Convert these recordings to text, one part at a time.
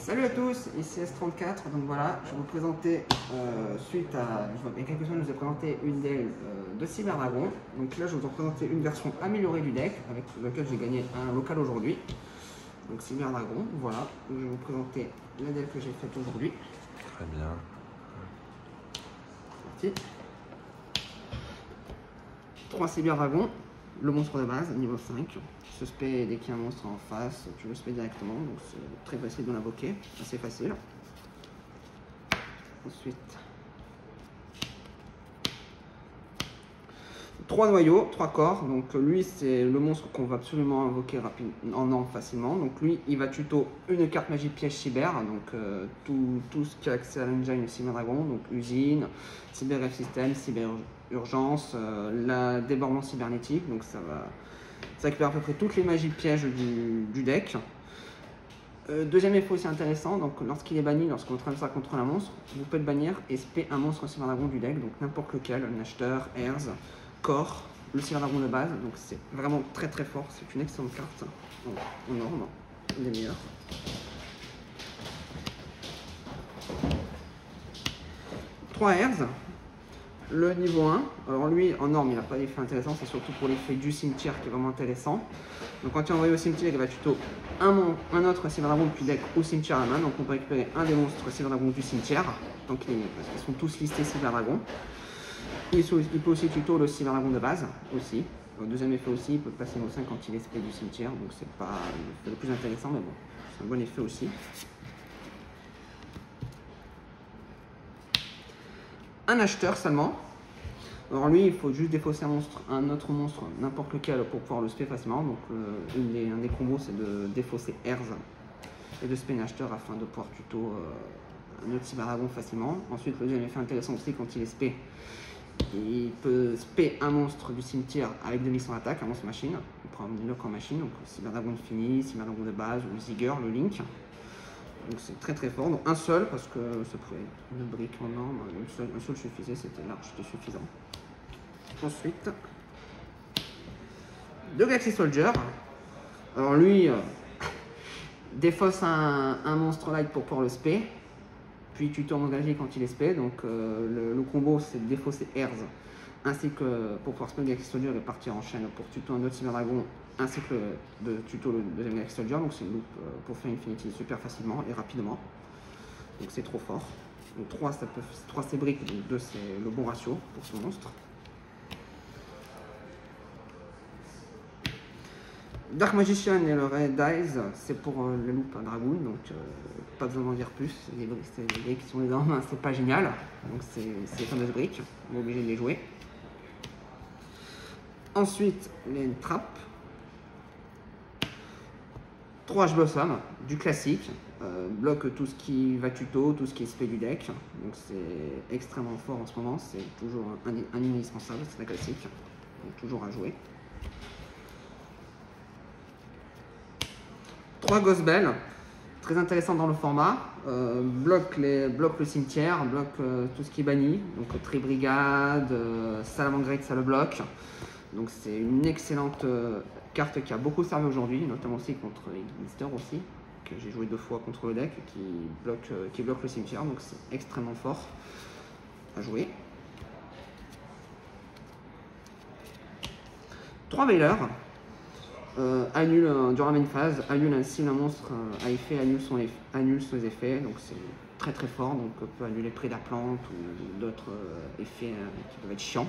Salut à tous, ici S34, donc voilà, je vais vous présenter, suite à, il y a quelques semaines, je vous ai présenté une DL de Cyber Dragon. Donc là, je vais vous présenter une version améliorée du deck, avec laquelle j'ai gagné un local aujourd'hui. Donc Cyber Dragon, voilà, je vais vous présenter la DL que j'ai faite aujourd'hui. Très bien. C'est parti. 3 Cyber Dragon, le monstre de base, niveau 5. Se spé dès qu'il y a un monstre en face, tu le spé directement, donc c'est très facile de l'invoquer, assez facile. Ensuite, 3 noyaux, 3 corps, donc lui c'est le monstre qu'on va absolument invoquer rapidement, facilement. Donc lui il va tuto une carte magie piège cyber, donc tout ce qui a accès à l'engine Cyber Dragon, donc usine, cyber système, cyber urgence, la débordement cybernétique, donc ça récupère à peu près toutes les magies pièges du deck. Deuxième effet aussi intéressant, donc lorsqu'il est banni, lorsqu'on traverse ça contre un monstre, vous pouvez le bannir et spé un monstre Cyber Dragon du deck, donc n'importe lequel, un acheteur, Herz, Core, le Cyber Dragon de base, donc c'est vraiment très très fort, c'est une excellente carte, en norme, une des meilleures. Trois Herz. Le niveau 1, alors lui en norme il n'a pas d'effet intéressant, c'est surtout pour l'effet du cimetière qui est vraiment intéressant. Donc quand tu envoies au cimetière, il va tuto un autre Cyber Dragon depuis deck au cimetière à la main, donc on peut récupérer un des monstres Cyber Dragon du cimetière, donc parce qu'ils sont tous listés Cyber Dragon. Il peut aussi tuto le Cyber Dragon de base, aussi. Le deuxième effet aussi, il peut passer niveau 5 quand il est spé du cimetière, donc c'est pas le plus intéressant, mais bon, c'est un bon effet aussi. Un acheteur seulement. Alors lui, il faut juste défausser un autre monstre, n'importe lequel, pour pouvoir le spé facilement. Donc un des combos, c'est de défausser Herz et de spé un acheteur afin de pouvoir tuto un autre Cyber Dragon facilement. Ensuite, le deuxième effet intéressant aussi, quand il est spé, il peut spé un monstre du cimetière avec demi-son attaque, un monstre machine. Il prend un lock en machine, donc Cyber Dragon fini, Cyber Dragon de base, ou Zigger, le Link. Donc c'est très très fort, donc un seul parce que ça pouvait être une brique en norme, un seul suffisait, c'était large, c'était suffisant. Ensuite, deux Galaxy Soldier. Alors lui, défausse un monstre light pour pouvoir le spé, puis tuto engagé quand il est spé, donc le combo c'est de défausser Herz, ainsi que pour pouvoir spé le Galaxy Soldier et partir en chaîne pour tuto un autre Cyber Dragon, ainsi que de tuto le deuxième Galaxy Soldier, donc c'est une loupe pour faire Infinity super facilement et rapidement, donc c'est trop fort. Donc 3 c'est briques, donc 2 c'est le bon ratio pour ce monstre. Dark Magician et le Red Eyes, c'est pour le loop à Dragoon, donc pas besoin d'en dire plus, c'est des briques qui sont les armes, c'est pas génial, donc c'est les fameuses briques, on est obligé de les jouer. Ensuite, les trappes. 3 H Blossom, du classique, bloque tout ce qui va tuto, tout ce qui est spé du deck, donc c'est extrêmement fort en ce moment, c'est toujours un indispensable, c'est la classique, donc toujours à jouer. 3 Ghost Bell, très intéressant dans le format, bloque le cimetière, bloque tout ce qui est banni, donc Tribrigade, Salamangreat, ça le bloque. Donc c'est une excellente carte qui a beaucoup servi aujourd'hui, notamment aussi contre Ignister aussi, que j'ai joué 2 fois contre le deck, qui bloque le cimetière, donc c'est extrêmement fort à jouer. 3 Veiler. Annule durant la main phase, annule ainsi un monstre à effet, annule ses effets, donc c'est très très fort, donc on peut annuler Prédaplante ou d'autres effets qui peuvent être chiants,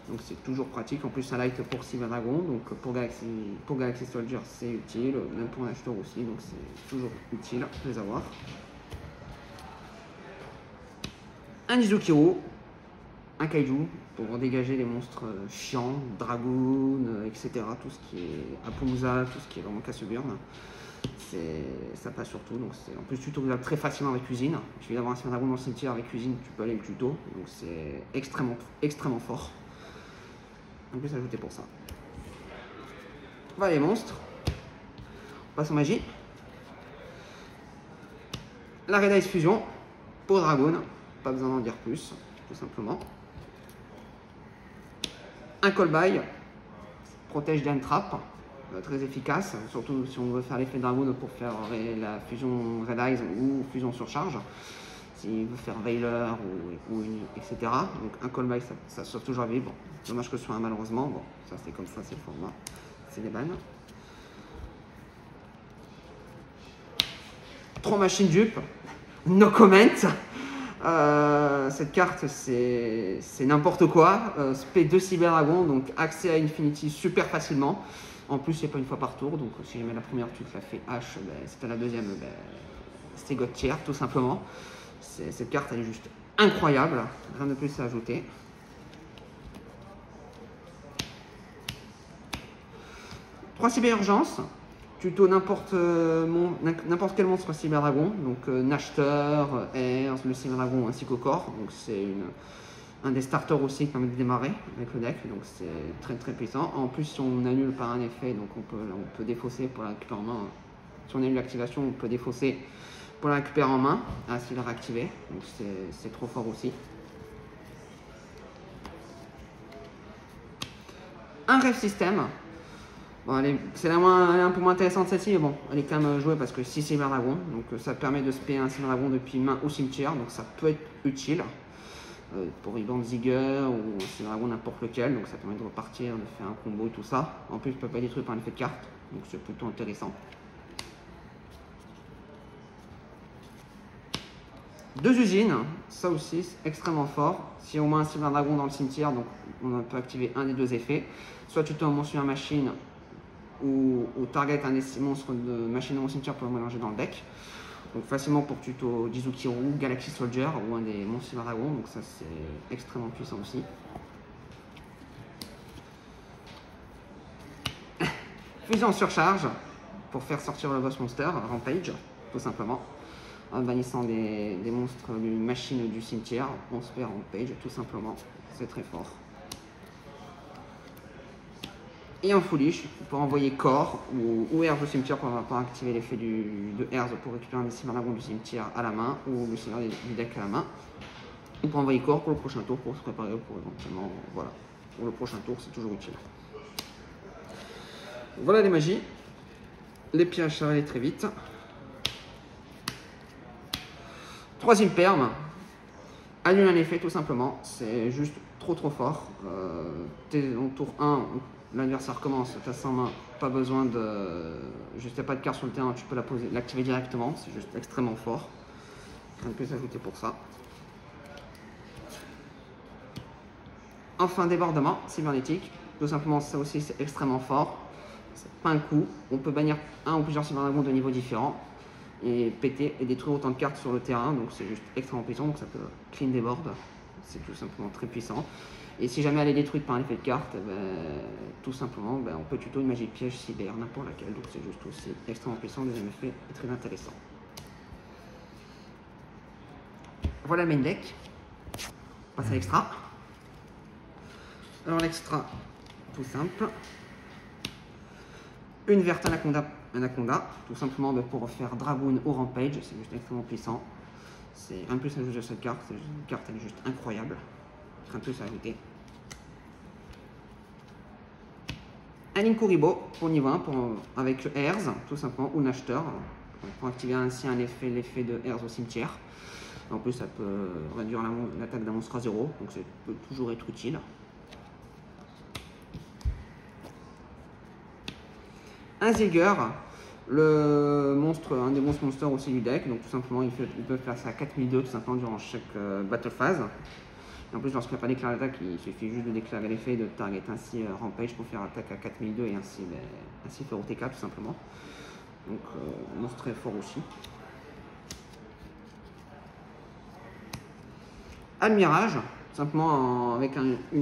donc c'est toujours pratique. En plus un light pour Cyber Dragon, donc pour Galaxy Soldier c'est utile, même pour un acheteur aussi, donc c'est toujours utile de les avoir. Un Izukiro, un kaiju pour dégager les monstres chiants, Dragoon, etc. Tout ce qui est Apumusa, tout ce qui est vraiment casse-burn. Ça passe surtout, donc c'est en plus tuto très facilement avec cuisine. Il suffit d'avoir un Cyber Dragon dans le cimetière avec cuisine, tu peux aller le tuto, donc c'est extrêmement fort. En plus ajouté pour ça. Voilà les monstres. On passe en magie. La Red Eyes Fusion pour Dragoon, pas besoin d'en dire plus, tout simplement. Un Call By, protège d'un trap, très efficace, surtout si on veut faire l'effet Dragoon pour faire la fusion Red Eyes ou fusion surcharge. S'il veut faire Veiler etc. Donc un callback, ça sauve toujours la vie. Bon, dommage que ce soit un malheureusement. Bon, ça c'est comme ça, c'est le format. C'est des bannes. 3 machines dupes. No comment. Cette carte, c'est n'importe quoi. SP2 Cyberdragon, donc accès à Infinity super facilement. En plus, c'est pas une fois par tour, donc si jamais la première tu te la fais H, ben, c'était la deuxième, ben, c'était God Tier, tout simplement. Cette carte, elle est juste incroyable, rien de plus à ajouter. Trois cyber-urgences. Tuto n'importe quel monstre Cyberdragon, donc Nashter, Airs, le Cyberdragon ainsi qu'au corps. Donc c'est un des starters aussi qui permet de démarrer avec le deck, donc c'est très très puissant. En plus, si on annule par un effet, donc on peut défausser pour la récupérer en main. Si on annule l'activation, on peut défausser pour la récupérer en main, ainsi la réactiver. Donc c'est trop fort aussi. Un rêve système. Bon, c'est un peu moins intéressante celle-ci, mais bon, elle est quand même jouée parce que 6 Cyberdragon, donc ça permet de spé un Cyberdragon depuis main au cimetière, donc ça peut être utile pour Rebound Zigger ou un Cyberdragon n'importe lequel, donc ça permet de repartir, de faire un combo et tout ça. En plus, il ne peut pas être détruit par un effet de carte, donc c'est plutôt intéressant. 2 usines, ça aussi c'est extrêmement fort. Si au moins un Cyberdragon dans le cimetière, donc on peut activer un des 2 effets, soit tu tombes sur une machine ou target un des monstres de machine dans mon cimetière pour le mélanger dans le deck. Donc facilement pour tuto Jizukiru, Galaxy Soldier ou un des monstres Cyberdragon, donc ça c'est extrêmement puissant aussi. Fusion en surcharge pour faire sortir le boss monster, Rampage, tout simplement. En bannissant des monstres d'une machine du cimetière, on se fait Rampage, tout simplement. C'est très fort. Et en foolish, pour envoyer Core ou Herz au cimetière pour activer l'effet de Herz pour récupérer un des Cyberdragons du cimetière à la main ou le Cyber du deck à la main. Ou pour envoyer Core pour le prochain tour pour se préparer pour éventuellement, voilà. Pour le prochain tour, c'est toujours utile. Voilà les magies. Les pièges, ça va aller très vite. Troisième perme. Annule un effet tout simplement. C'est juste trop fort. En tour 1, l'adversaire commence, tu as 100 mains, pas besoin de. Juste, il n'y a pas de carte sur le terrain, tu peux l'activer directement, c'est juste extrêmement fort. Rien de plus à ajouter pour ça. Enfin, débordement cybernétique, tout simplement, ça aussi c'est extrêmement fort. C'est pas un coup, on peut bannir un ou plusieurs cyberdragons de niveaux différents et péter et détruire autant de cartes sur le terrain, donc c'est juste extrêmement puissant, donc ça peut clean des boards, c'est tout simplement très puissant. Et si jamais elle est détruite par un effet de carte, tout simplement, on peut tuto une magie de piège cyber, n'importe laquelle. Donc c'est juste aussi extrêmement puissant, le deuxième effet est très intéressant. Voilà le main deck. On passe à l'extra. Alors l'extra, tout simple. Une verte Anaconda, tout simplement pour faire Dragoon ou Rampage, c'est juste extrêmement puissant. C'est un plus à jouer de cette carte, une carte elle est juste incroyable. Un plus à ajouter. Un Inkuribo pour niveau 1 avec le Herz, tout simplement, ou Nashter, pour activer ainsi l'effet de Herz au cimetière. En plus, ça peut réduire l'attaque d'un monstre à 0, donc ça peut toujours être utile. Un Zilger, un des monstres monsters aussi du deck, donc tout simplement, il peut faire ça à 4002 tout simplement durant chaque battle phase. Et en plus, lorsqu'il n'y a pas d'éclair d'attaque, il suffit juste de déclarer l'effet de target ainsi Rampage pour faire attaque à 4002 et ainsi faire OTK tout simplement. Donc, monstre très fort aussi. Admirage, tout simplement avec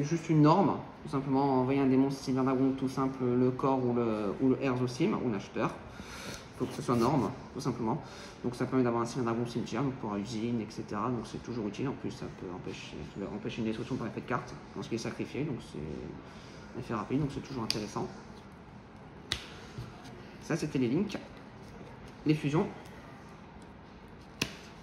juste une norme, tout simplement envoyer un démon Cyberdragon tout simple, le corps ou le Herz au sim, ou l'acheteur. Il faut que ce soit norme, tout simplement. Donc ça permet d'avoir un Cyberdragon cimetière, donc pour usine, etc. Donc c'est toujours utile. En plus, ça peut empêcher une destruction par effet de carte lorsqu'il est sacrifié. Donc c'est un effet rapide, donc c'est toujours intéressant. Ça, c'était les links. Les fusions.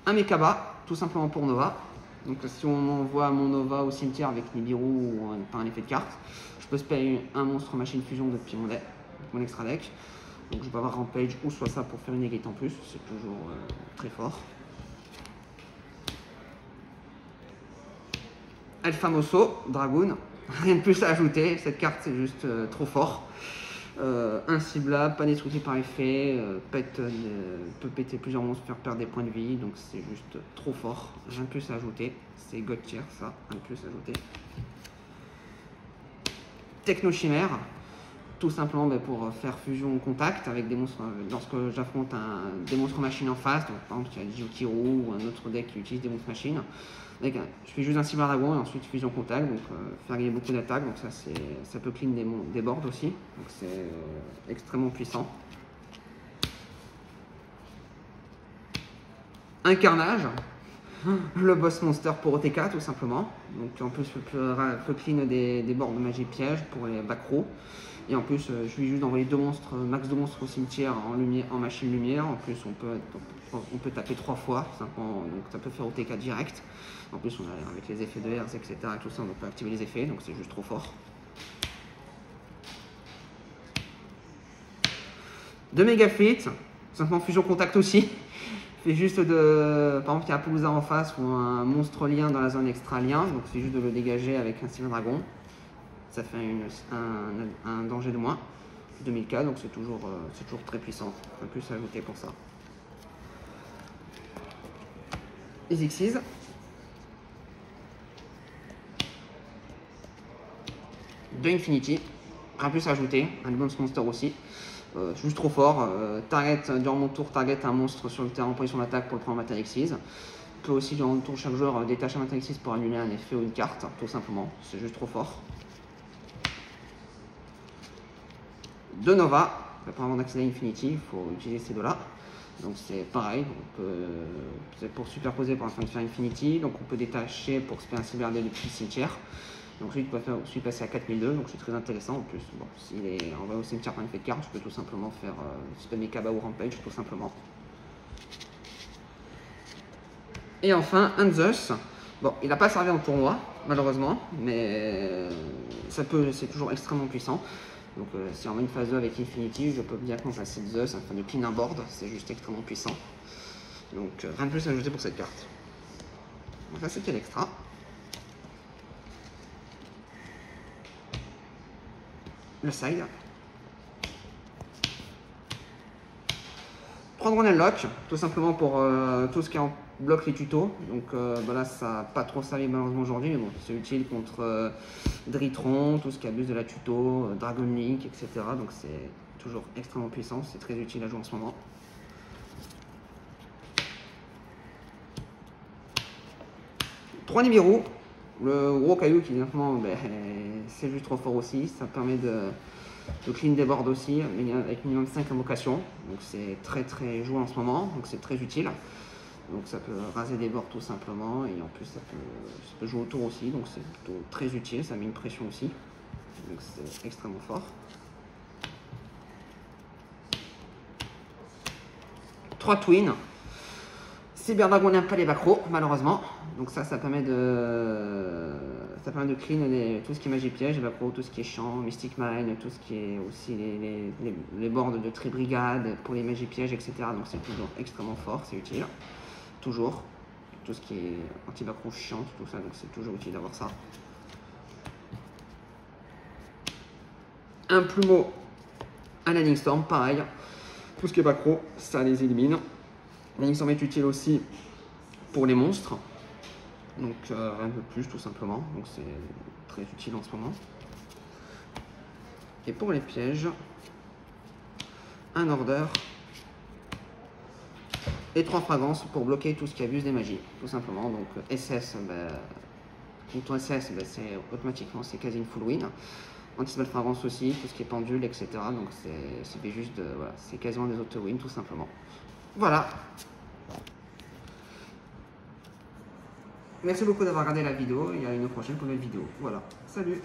Un Mekaba, tout simplement pour Nova. Donc si on envoie mon Nova au cimetière avec Nibiru ou par un effet de carte, je peux spammer un monstre machine fusion depuis mon deck. Donc ça c'est extrêmement puissant. mon extra deck. Donc je peux avoir Rampage ou soit ça pour faire une negate en plus, c'est toujours très fort. El Famoso, Dragoon, rien de plus à ajouter, cette carte c'est juste trop fort. Inciblable, pas destructible par effet, peut péter plusieurs monstres, faire perdre des points de vie, donc c'est juste trop fort, rien de plus à ajouter. C'est God Tier ça, rien de plus à ajouter. Techno Chimère, tout simplement pour faire fusion au contact avec des monstres, lorsque j'affronte des monstres machines en face, donc par exemple il y a Jukiru ou un autre deck qui utilise des monstres machines. Je fais juste un Cyber Dragon et ensuite fusion contact, donc faire gagner beaucoup d'attaques, donc ça peut clean des boards aussi, donc c'est extrêmement puissant. Incarnage, le boss monster pour OTK tout simplement, donc en plus peut clean des boards de magie piège pour les back row. Et en plus, je suis juste d'envoyer max 2 monstres au cimetière en machine lumière. En plus, on peut taper 3 fois, simplement, donc ça peut faire OTK direct. En plus, avec les effets de herse, etc. et tout ça, on peut activer les effets, donc c'est juste trop fort. De méga fit, simplement fusion contact aussi. Fait juste par exemple, il y a un Poulouzard en face ou un monstre lien dans la zone extra lien, donc c'est juste de le dégager avec un Cyber Dragon. Ça fait un danger de moins, 2000k, donc c'est toujours très puissant. Un peu plus à ajouter pour ça. Les Xyz. De Infinity, un plus à ajouter, un Advanced Monster aussi. Juste trop fort. Durant mon tour, target un monstre sur le terrain en position d'attaque pour le prendre en Matin Xyz. Peut aussi, durant le tour, chaque joueur détache un Matin Xyz pour annuler un effet ou une carte, tout simplement. C'est juste trop fort. De Nova, pour avoir accès à Infinity, il faut utiliser ces deux-là. Donc c'est pareil, c'est pour superposer pour la fin de faire Infinity, donc on peut détacher pour se faire un cyberder depuis le cimetière. Donc ensuite, on peut aussi passer à 4002, donc c'est très intéressant en plus. Bon, s'il est envoyé au cimetière par une effet de carte, je peux tout simplement faire spammer Kaba ou Rampage, tout simplement. Et enfin, Anzus. Bon, il n'a pas servi en tournoi, malheureusement, mais c'est toujours extrêmement puissant. Donc si on met une phase 2 avec Infinity, je peux directement passer Zeus afin de clean un board, c'est juste extrêmement puissant. Donc rien de plus à ajouter pour cette carte. Donc là c'était l'extra. Le side. Prendre un unlock, tout simplement pour tout ce qui bloque les tutos. Donc là ça n'a pas trop servi malheureusement aujourd'hui, mais bon, c'est utile contre Dritron, tout ce qui abuse de la tuto, Dragon Link, etc. Donc c'est toujours extrêmement puissant, c'est très utile à jouer en ce moment. Trois Nibiru, le gros caillou qui finalement c'est juste trop fort aussi, ça permet de clean des boards aussi, avec minimum 5 invocations, donc c'est très joué en ce moment, donc c'est très utile. Donc ça peut raser des boards tout simplement, et en plus ça peut jouer autour aussi, donc c'est plutôt très utile, ça met une pression aussi, donc c'est extrêmement fort. 3 Twins. Cyber Dragon n'aime pas les backrows, malheureusement, donc ça permet de clean tout ce qui est magie piège, les backrows, tout ce qui est champ, Mystic Mine, tout ce qui est aussi les boards de Tri-Brigade pour les magies pièges, etc. Donc c'est toujours extrêmement fort, c'est utile. Toujours, tout ce qui est anti-backrow chiant, tout ça, donc c'est toujours utile d'avoir ça. Un plumeau à Lightning Storm, pareil, tout ce qui est backrow, ça les élimine. Lightning Storm est utile aussi pour les monstres, donc rien de plus tout simplement, donc c'est très utile en ce moment. Et pour les pièges, un order et 3 fragrances pour bloquer tout ce qui abuse des magies, tout simplement. Donc SS, contre SS, c'est automatiquement c'est quasi une full win. Anti-spell fragrance aussi, tout ce qui est pendule, etc. Donc c'est juste voilà, c'est quasiment des auto-win tout simplement. Voilà. Merci beaucoup d'avoir regardé la vidéo et à une prochaine pour une nouvelle vidéo. Voilà. Salut.